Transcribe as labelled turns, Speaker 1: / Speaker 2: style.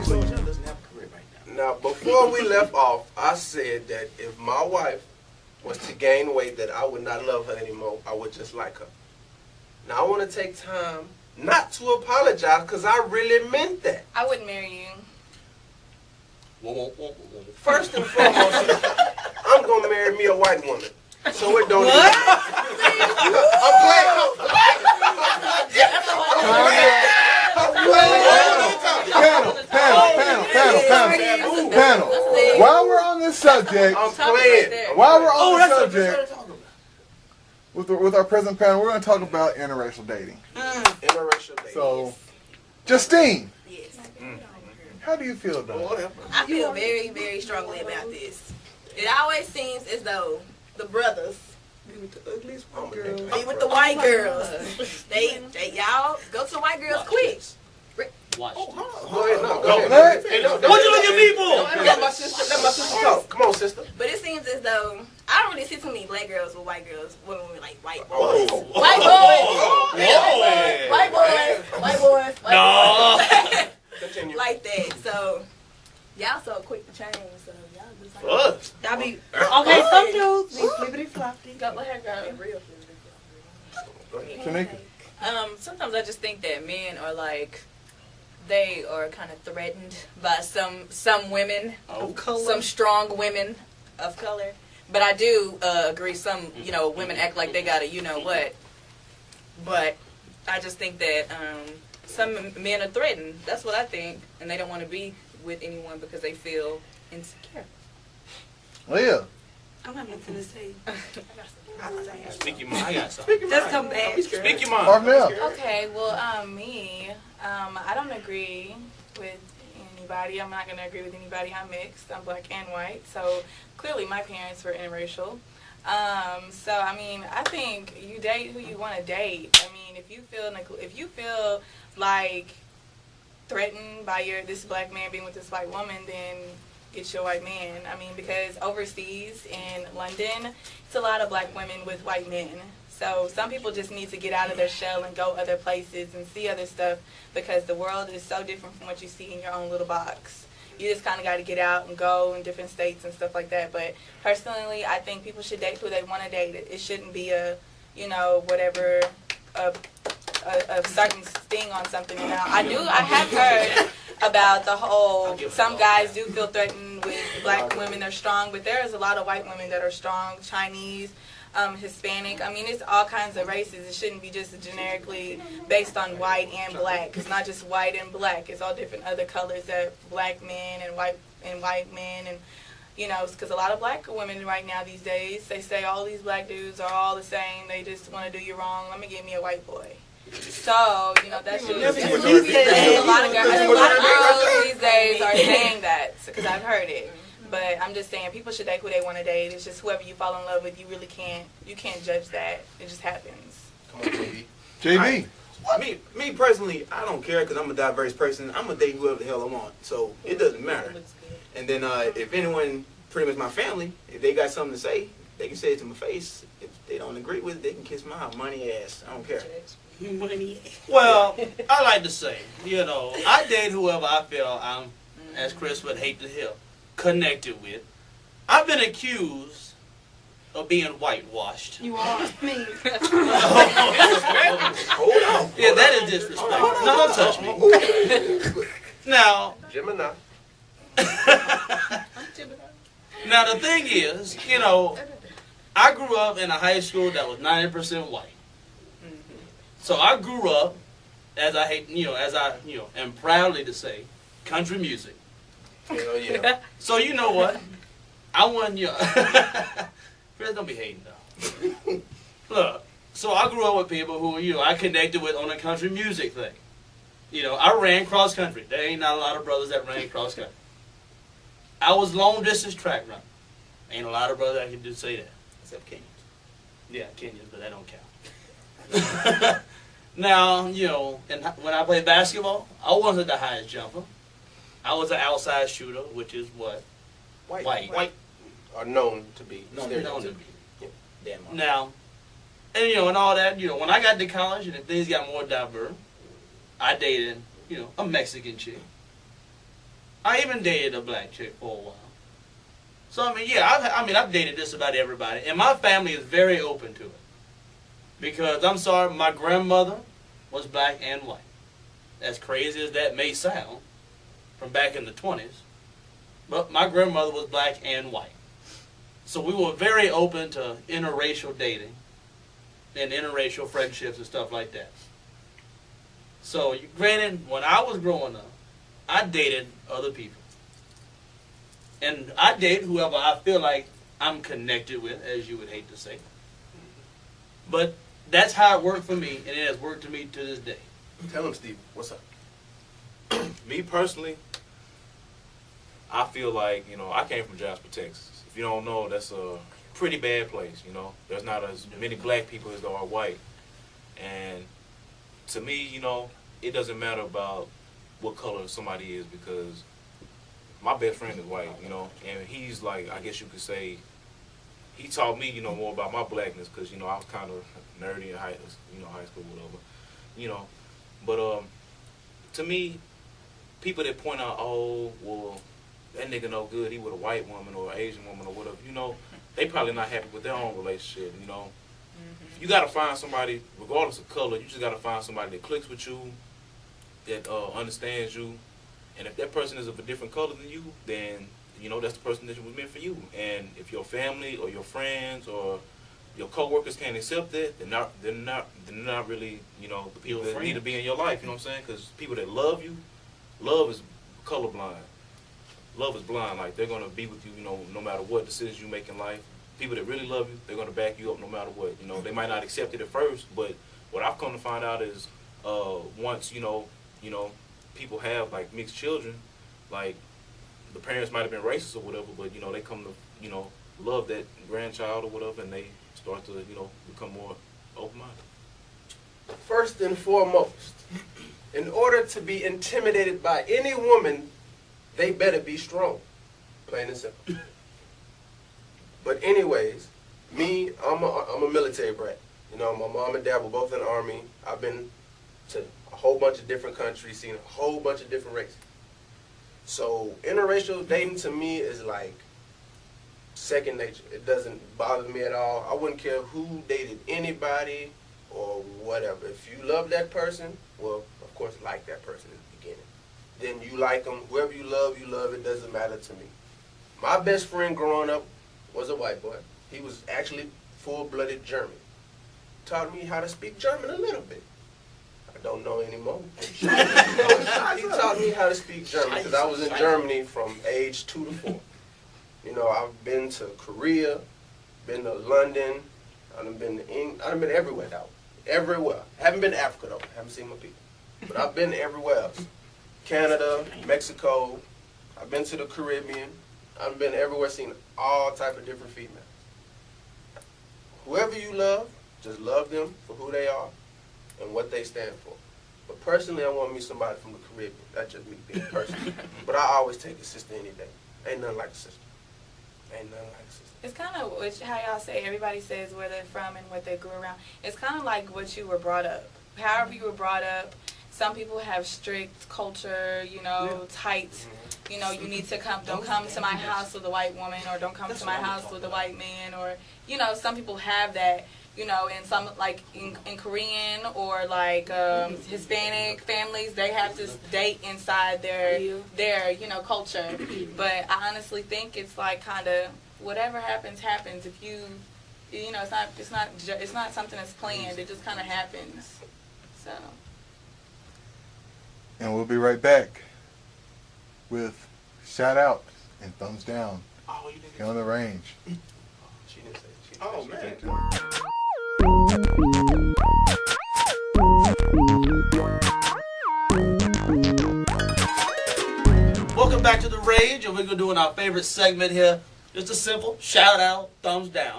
Speaker 1: doesn't have a career right now.
Speaker 2: Now, before we left off, I said that if my wife was to gain weight, that I would not love her anymore. I would just like her. Now, I want to take time not to apologize because I really meant that.
Speaker 3: I wouldn't marry you.
Speaker 2: First and foremost, I'm going to marry me a white woman. So it don't
Speaker 3: What?
Speaker 2: I'm playing.
Speaker 4: Panel. While we're on this subject, with our present panel, we're going to talk about interracial dating.
Speaker 2: Interracial dating.
Speaker 4: So, Justine,
Speaker 5: Yes.
Speaker 4: how do you feel about it?
Speaker 5: I feel very, very strongly about this. It always seems as though the brothers be with the ugliest white girls. Be with the white girls. They y'all go to the white girls quick.
Speaker 1: Watch.
Speaker 2: Go ahead, no, go ahead. Hey,
Speaker 1: What you look at me for?
Speaker 2: Let my sister talk. Come on, sister.
Speaker 5: But it seems as though I don't really see too many black girls with white girls, women with like white
Speaker 2: Whoa.
Speaker 5: boys. White boys.
Speaker 1: No.
Speaker 2: Continue.
Speaker 5: Like that. So y'all so quick to change. So y'all just like
Speaker 1: Us.
Speaker 6: Y'all be okay. Some dudes be flippity floppy.
Speaker 3: Go let her go.
Speaker 5: real.
Speaker 4: Tanika?
Speaker 3: Sometimes I just think that men are like, they are kind of threatened by some women, some strong women of color. But I do agree. Some women act like they got a what. But I just think that some men are threatened. That's what I think, and they don't want to be with anyone because they feel insecure.
Speaker 4: Leah.
Speaker 6: I'm not nothing to say.
Speaker 1: Speak your mind. I got something.
Speaker 6: Just come back.
Speaker 1: Speak your mind.
Speaker 4: Arnell.
Speaker 3: Okay, well, me, I don't agree with anybody. I'm not going to agree with anybody. I'm mixed. I'm black and white. So clearly my parents were interracial. So, I mean, I think you date who you want to date. I mean, if you feel like threatened by this black man being with this white woman, then get your white man. I mean, because overseas in London, it's a lot of black women with white men. So some people just need to get out of their shell and go other places and see other stuff, because the world is so different from what you see in your own little box. You just kind of got to get out and go in different states and stuff like that. But personally, I think people should date who they want to date. It shouldn't be a certain sting on something. Now, I have heard about the whole, some guys do feel threatened with black women. They're strong, but there is a lot of white women that are strong, Chinese, Hispanic. I mean, it's all kinds of races. It shouldn't be just generically based on white and black. It's not just white and black. It's all different other colors that black men and white men and because a lot of black women right now these days, they say all these black dudes are all the same. They just want to do you wrong. Let me get me a white boy. So, that's just, a lot of girls these days are saying that, because I've heard it. But I'm just saying, people should date who they want to date. It's just whoever you fall in love with, you can't judge that. It just happens.
Speaker 2: Come on, JB.
Speaker 4: JB.
Speaker 1: Me personally, I don't care because I'm a diverse person. I'm going to date whoever the hell I want. So it doesn't matter. And then if anyone, pretty much my family, if they got something to say, they can say it to my face. If they don't agree with it, they can kiss my money ass. I don't care.
Speaker 6: Money.
Speaker 7: Well, I like to say, I date whoever I feel I'm, as Chris would hate to hear, connected with. I've been accused of being whitewashed.
Speaker 6: You are me.
Speaker 2: Hold on.
Speaker 7: Yeah, that is disrespect. No, don't touch me. Now,
Speaker 2: Gemini.
Speaker 7: now the thing is, I grew up in a high school that was 90% white. So I grew up, as I am proudly to say, country music.
Speaker 2: Hell yeah.
Speaker 7: So you know what? I want you. Chris, don't be hating though. Look, so I grew up with people who I connected with on a country music thing. I ran cross country. There ain't not a lot of brothers that ran cross country. I was long distance track runner. Ain't a lot of brothers that can just say that.
Speaker 1: Except Kenyans.
Speaker 7: Yeah, Kenyans, but that don't count. Now, and when I played basketball, I wasn't the highest jumper. I was an outside shooter, which is what? White.
Speaker 2: Are known to be.
Speaker 7: Known to be.
Speaker 2: Yeah.
Speaker 1: Damn.
Speaker 7: Now, and and all that, when I got to college and things got more diverse, I dated, a Mexican chick. I even dated a black chick for a while. So I mean, yeah, I've dated just about everybody, and my family is very open to it. Because I'm sorry, my grandmother was black and white. As crazy as that may sound, from back in the 20s, but my grandmother was black and white. So we were very open to interracial dating and interracial friendships and stuff like that. So granted, when I was growing up, I dated other people. And I date whoever I feel like I'm connected with, as you would hate to say. But that's how it worked for me, and it has worked to me to this day.
Speaker 2: Tell him, Steve, what's up?
Speaker 8: Me personally, I feel like, I came from Jasper, Texas. If you don't know, that's a pretty bad place, There's not as many black people as there are white. And to me, it doesn't matter about what color somebody is, because my best friend is white, and he's like, I guess you could say, he taught me, more about my blackness, because, I was kind of nerdy in high school, whatever, But to me, people that point out, oh, well, that nigga no good, he with a white woman or an Asian woman or whatever, they probably not happy with their own relationship, You got to find somebody, regardless of color, you just got to find somebody that clicks with you, that understands you, and if that person is of a different color than you, then, that's the person that was meant for you. And if your family or your friends or your coworkers can't accept that, they're not really, the people that need to be in your life, you know what I'm saying? Because people that love you, love is colorblind. Love is blind. Like, they're going to be with you, no matter what decisions you make in life. People that really love you, they're going to back you up no matter what. They might not accept it at first, but what I've come to find out is once, people have, like, mixed children, like, the parents might have been racist or whatever, but, they come to, love that grandchild or whatever, and they start to, become more open-minded.
Speaker 2: First and foremost, in order to be intimidated by any woman, they better be strong. Plain and simple. But anyways, me, I'm a military brat. My mom and dad were both in the Army. I've been to a whole bunch of different countries, seen a whole bunch of different races. So interracial dating to me is like second nature. It doesn't bother me at all. I wouldn't care who dated anybody or whatever. If you love that person, well, of course, like that person in the beginning. Then you like them. Whoever you love, it doesn't matter to me. My best friend growing up was a white boy. He was actually full-blooded German. Taught me how to speak German a little bit. I don't know anymore. He taught me how to speak German because I was in Germany from age 2 to 4. I've been to Korea, been to London, I've been to England, I've been everywhere now. Everywhere. Haven't been to Africa though. Haven't seen my people. But I've been everywhere else. Canada, Mexico, I've been to the Caribbean. I've been everywhere, seen all type of different females. Whoever you love, just love them for who they are and what they stand for. But personally, I want to meet somebody from the Caribbean. That's just me being a person. But I always take a sister any day. Ain't nothing like a sister. Ain't nothing like a sister.
Speaker 3: It's kind of how y'all say, everybody says where they're from and what they grew around. It's kind of like what you were brought up. However you were brought up, some people have strict culture, tight, you need to don't come to my house with a white woman, or don't come to my house with a white man, or, some people have that, in some, like, in Korean or, like, Hispanic families, they have to date inside their culture. But I honestly think it's, like, kind of, whatever happens, happens. If you, it's not something that's planned. It just kind of happens. So.
Speaker 4: And we'll be right back with shout out and thumbs down here on the range.
Speaker 2: She didn't say it.
Speaker 1: Oh, man.
Speaker 7: Welcome back to the Rage, and we're doing our favorite segment here. Just a simple shout out, thumbs down.